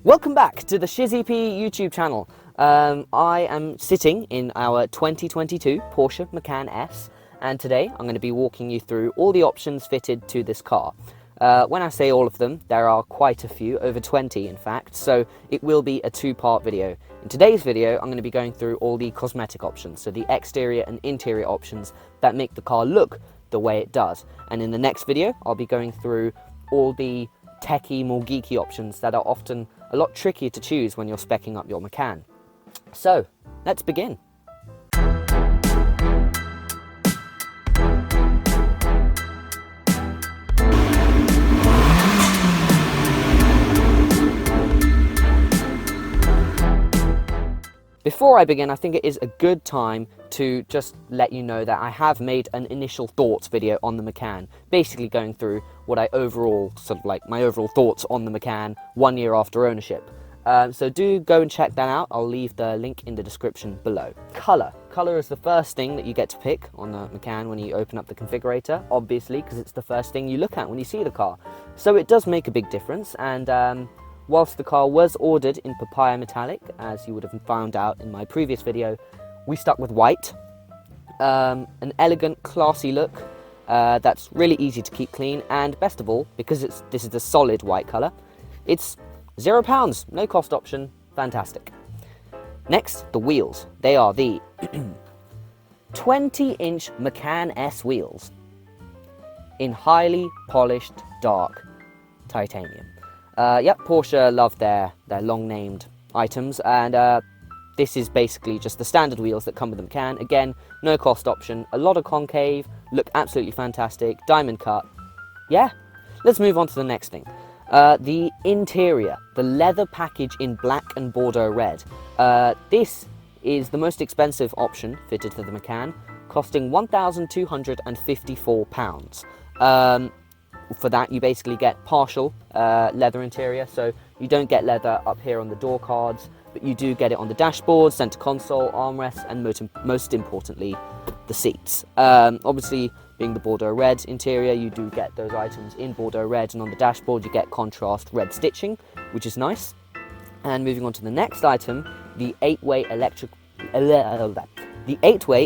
Welcome back to the Shizzy YouTube channel. I am sitting in our 2022 Porsche Macan S, and today I'm going to be walking you through all the options fitted to this car. When I say all of them, there are quite a few, over 20 in fact, so it will be a two-part video. In today's video, I'm going to be going through all the cosmetic options, so the exterior and interior options that make the car look the way it does. And in the next video, I'll be going through all the techie, more geeky options that are often a lot trickier to choose when you're speccing up your Macan. So, let's begin. Before I begin, I think it is a good time to just let you know that I have made an initial thoughts video on the Macan, basically going through what I overall, my overall thoughts on the Macan 1 year after ownership. So do go and check that out. I'll leave the link in the description below. Color. Color is the first thing that you get to pick on the Macan when you open up the configurator, obviously, because it's the first thing you look at when you see the car. So it does make a big difference, and whilst the car was ordered in papaya metallic, as you would have found out in my previous video, we stuck with white. An elegant, classy look that's really easy to keep clean, and best of all, because this is a solid white colour, it's £0, no cost option, fantastic. Next, the wheels. They are the 20-inch Macan S wheels in highly polished dark titanium. Yep, Porsche love their long-named items, and this is basically just the standard wheels that come with the Macan. Again, no cost option, a lot of concave, look absolutely fantastic, diamond cut. Yeah, let's move on to the next thing. The interior, the leather package in black and Bordeaux red. This is the most expensive option fitted to the Macan, costing £1,254. For that, you basically get partial leather interior, so you don't get leather up here on the door cards, but you do get it on the dashboard, center console, armrests, and most importantly, the seats. Obviously, being the Bordeaux red interior, you do get those items in Bordeaux red, and on the dashboard you get contrast red stitching, which is nice. And moving on to the next item, the 8-way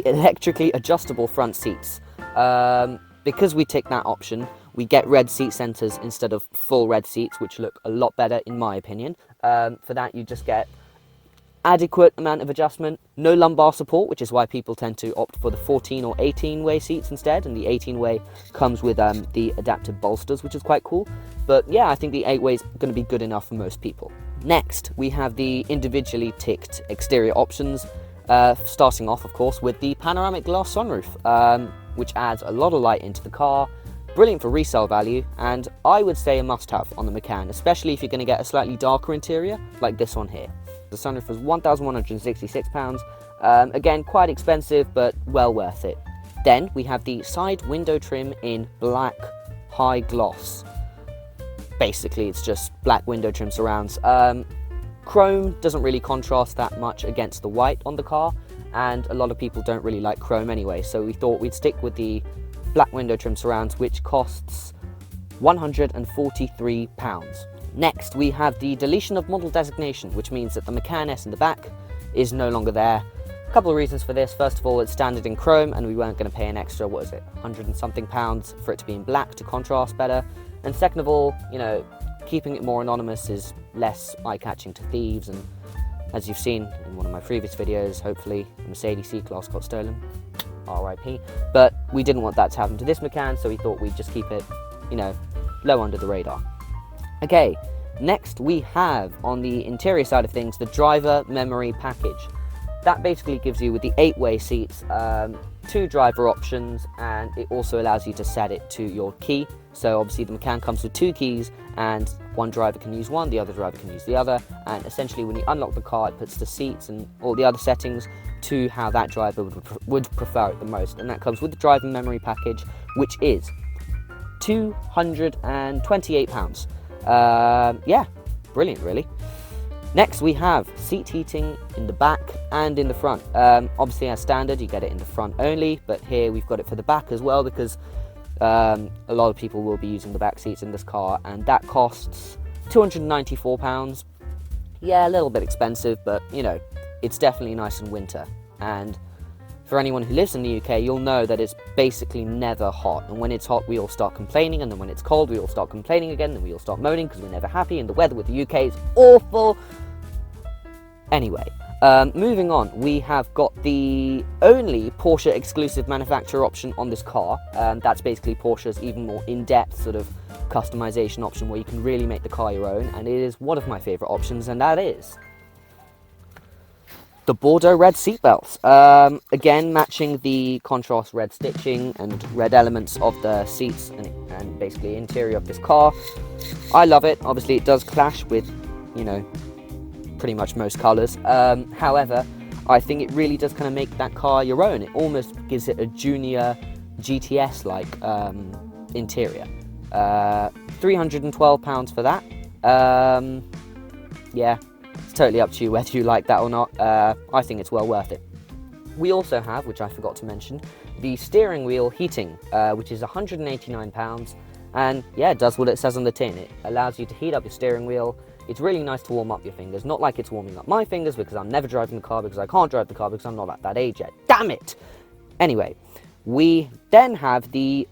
electrically adjustable front seats. Because we tick that option, we get red seat centers instead of full red seats, which look a lot better in my opinion. For that, you just get adequate amount of adjustment, no lumbar support, which is why people tend to opt for the 14 or 18-way seats instead, and the 18-way comes with the adaptive bolsters, which is quite cool. But yeah, I think the 8-way is going to be good enough for most people. Next, we have the individually ticked exterior options, starting off, of course, with the panoramic glass sunroof, which adds a lot of light into the car. Brilliant for resale value, and I would say a must-have on the Macan, especially if you're going to get a slightly darker interior, like this one here. The sunroof was £1,166, again quite expensive, but well worth it. Then we have the side window trim in black high gloss. Basically, it's just black window trim surrounds. Chrome doesn't really contrast that much against the white on the car, and a lot of people don't really like chrome anyway, so we thought we'd stick with the black window trim surrounds, which costs £143. Next, we have the deletion of model designation, which means that the Macan S in the back is no longer there. A couple of reasons for this. First of all, it's standard in chrome, and we weren't going to pay an extra, what is it, £100 and something for it to be in black to contrast better. And second of all, you know, keeping it more anonymous is less eye-catching to thieves, and as you've seen in one of my previous videos, hopefully, a Mercedes C-Class got stolen. RIP. But we didn't want that to happen to this Macan, so we thought we'd just keep it, you know, low under the radar. Okay, next we have, on the interior side of things, the driver memory package. That basically gives you, with the 8-way seats, 2 driver options, and it also allows you to set it to your key. So obviously the Macan comes with 2 keys, and one driver can use one, the other driver can use the other, and essentially when you unlock the car, it puts the seats and all the other settings to how that driver would prefer it the most, and that comes with the driver memory package, which is £228. Yeah, brilliant really. Next we have seat heating in the back and in the front. Obviously as standard you get it in the front only, but here we've got it for the back as well, because a lot of people will be using the back seats in this car, and that costs £294. Yeah, a little bit expensive, but you know, it's definitely nice in winter. And for anyone who lives in the UK, you'll know that it's basically never hot. And when it's hot, we all start complaining, and then when it's cold, we all start complaining again, and we all start moaning because we're never happy, and the weather with the UK is awful. Anyway, moving on, we have got the only Porsche exclusive manufacturer option on this car. That's basically Porsche's even more in-depth sort of customization option where you can really make the car your own, and it is one of my favorite options, and that is the Bordeaux red seatbelts. Again, matching the contrast red stitching and red elements of the seats and basically interior of this car. I love it. Obviously, it does clash with, you know, pretty much most colours. However, I think it really does kind of make that car your own. It almost gives it a junior GTS-like interior. £312 for that. Yeah, it's totally up to you whether you like that or not. I think it's well worth it. We also have, which I forgot to mention, the steering wheel heating, which is £189. And yeah, it does what it says on the tin. It allows you to heat up your steering wheel. It's really nice to warm up your fingers. Not like it's warming up my fingers because I'm never driving the car, because I can't drive the car because I'm not at that age yet. Damn it! Anyway, we then have the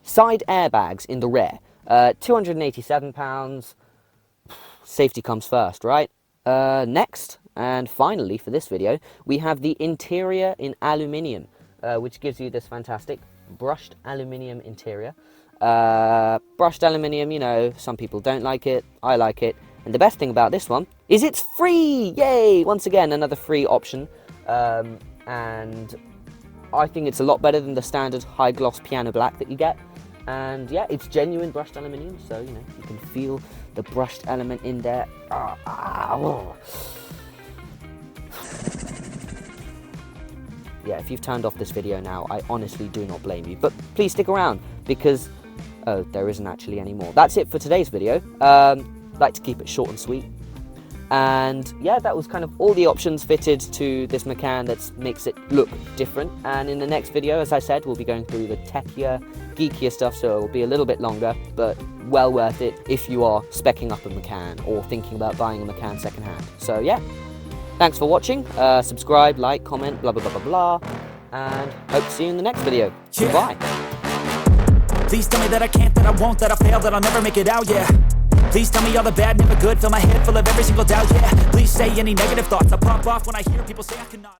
side airbags in the rear. £287. Safety comes first, right? Next, and finally for this video, we have the interior in aluminium, which gives you this fantastic brushed aluminium interior. Brushed aluminium, you know, some people don't like it. I like it. And the best thing about this one is it's free! Yay! Once again, another free option. And I think it's a lot better than the standard high gloss piano black that you get. And yeah, it's genuine brushed aluminium, so you know, you can feel the brushed element in there. Yeah, if you've turned off this video now, I honestly do not blame you. But please stick around, because oh, there isn't actually any more. That's it for today's video. Like to keep it short and sweet. And yeah, that was kind of all the options fitted to this Macan that makes it look different. And in the next video, as I said, we'll be going through the techier, geekier stuff, so it will be a little bit longer, but well worth it if you are speccing up a Macan or thinking about buying a Macan secondhand. So yeah, thanks for watching. Subscribe, like, comment, blah, blah, blah, blah, blah, and hope to see you in the next video. Yeah. Goodbye. Please tell me that I can't, that I won't, that I fail, that I'll never make it out, yeah. Please tell me all the bad, never good, fill my head full of every single doubt, yeah. Please say any negative thoughts, I pop off when I hear people say I cannot.